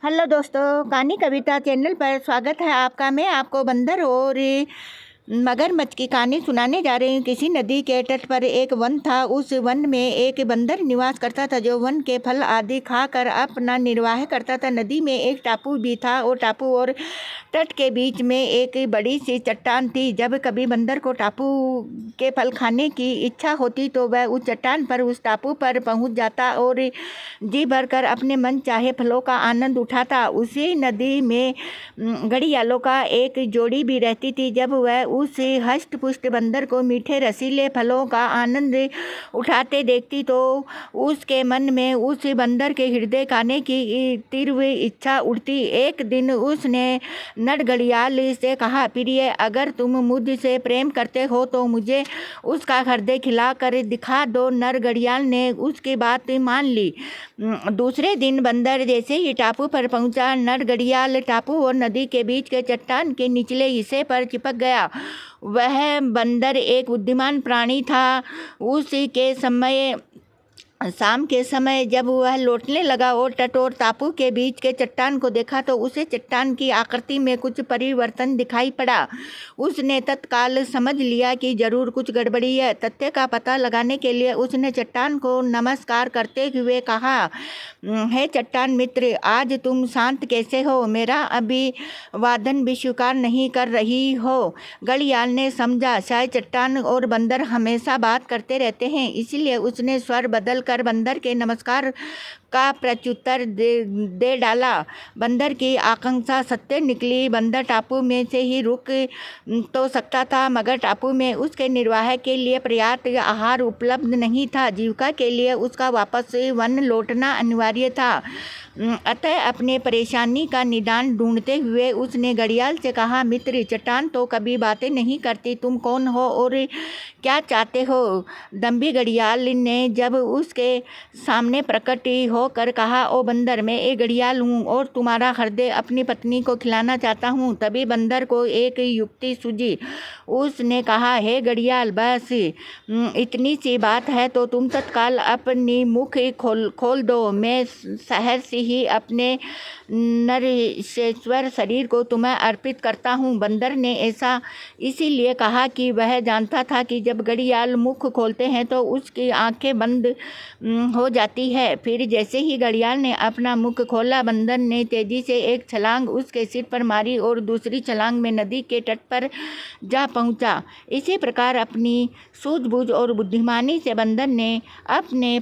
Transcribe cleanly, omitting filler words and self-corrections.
Hello दोस्तों, कहानी कविता channel पर स्वागत है आपका। मैं आपको बंदर और मगरमच्छ की कहानी सुनाने जा रही हूँ। किसी नदी के तट पर एक वन था। उस वन में एक बंदर निवास करता था जो वन के फल आदि खाकर अपना निर्वाह करता था। नदी में एक टापू भी था और टापू और तट के बीच में एक बड़ी सी चट्टान थी। जब कभी बंदर को टापू के फल खाने की इच्छा होती तो वह उस चट्टान पर, उस टापू पर पहुंच जाता और जी भरकर अपने मन चाहे फलों का आनंद उठाता। उसी नदी में घड़ियालों का एक जोड़ी भी रहती थी। जब वह उस हष्ट पुष्ट बंदर को मीठे रसीले फलों का आनंद उठाते देखती तो उसके मन में उस बंदर के हृदय खाने की तीव्र इच्छा उठती। एक दिन उसने नर घड़ियाल से कहा, प्रिय, अगर तुम मुझसे प्रेम करते हो तो मुझे उसका हृदय खिलाकर दिखा दो। नर घड़ियाल ने उसकी बात मान ली। दूसरे दिन बंदर जैसे ही टापू पर पहुंचा, नर घड़ियाल टापू और नदी के बीच के चट्टान के निचले हिस्से पर चिपक गया। वह बंदर एक बुद्धिमान प्राणी था। उसी के समय शाम के समय जब वह लौटने लगा और तट और टापू के बीच के चट्टान को देखा तो उसे चट्टान की आकृति में कुछ परिवर्तन दिखाई पड़ा। उसने तत्काल समझ लिया कि जरूर कुछ गड़बड़ी है। तथ्य का पता लगाने के लिए उसने चट्टान को नमस्कार करते हुए कहा, हे चट्टान मित्र, आज तुम शांत कैसे हो? मेरा अभिवादन भी स्वीकार नहीं कर रही हो। घड़ियाल ने समझा शायद चट्टान और बंदर हमेशा बात करते रहते हैं, इसलिए उसने स्वर बदल कर बंदर के नमस्कार का प्रत्युत्तर दे डाला। बंदर की आकांक्षा सत्य निकली। बंदर टापू में से ही रुक तो सकता था, मगर टापू में उसके निर्वाह के लिए पर्याप्त आहार उपलब्ध नहीं था। जीविका के लिए उसका वापस वन लौटना अनिवार्य था। अतः अपने परेशानी का निदान ढूंढते हुए उसने घड़ियाल से कहा, मित्र, चट्टान तो कभी बातें नहीं करती, तुम कौन हो और क्या चाहते हो? दम्भी घड़ियाल ने जब उसके सामने प्रकट होकर कहा, ओ बंदर, मैं एक घड़ियाल हूँ और तुम्हारा हृदय अपनी पत्नी को खिलाना चाहता हूँ। तभी बंदर को एक युक्ति सूझी। उसने कहा, हे घड़ियाल, बस इतनी सी बात है तो तुम तत्काल अपनी मुख खोल दो। मैं शहर से ही अपने नरशेश्वर शरीर को तुम्हें अर्पित करता हूँ। बंदर ने ऐसा इसीलिए कहा कि वह जानता था कि जब घड़ियाल मुख खोलते हैं तो उसकी आंखें बंद हो जाती है। फिर जैसे ही घड़ियाल ने अपना मुख खोला, बंदर ने तेजी से एक छलांग उसके सिर पर मारी और दूसरी छलांग में नदी के तट पर जा पहुंचा। इसी प्रकार अपनी सूझबूझ और बुद्धिमानी से बंदर ने अपने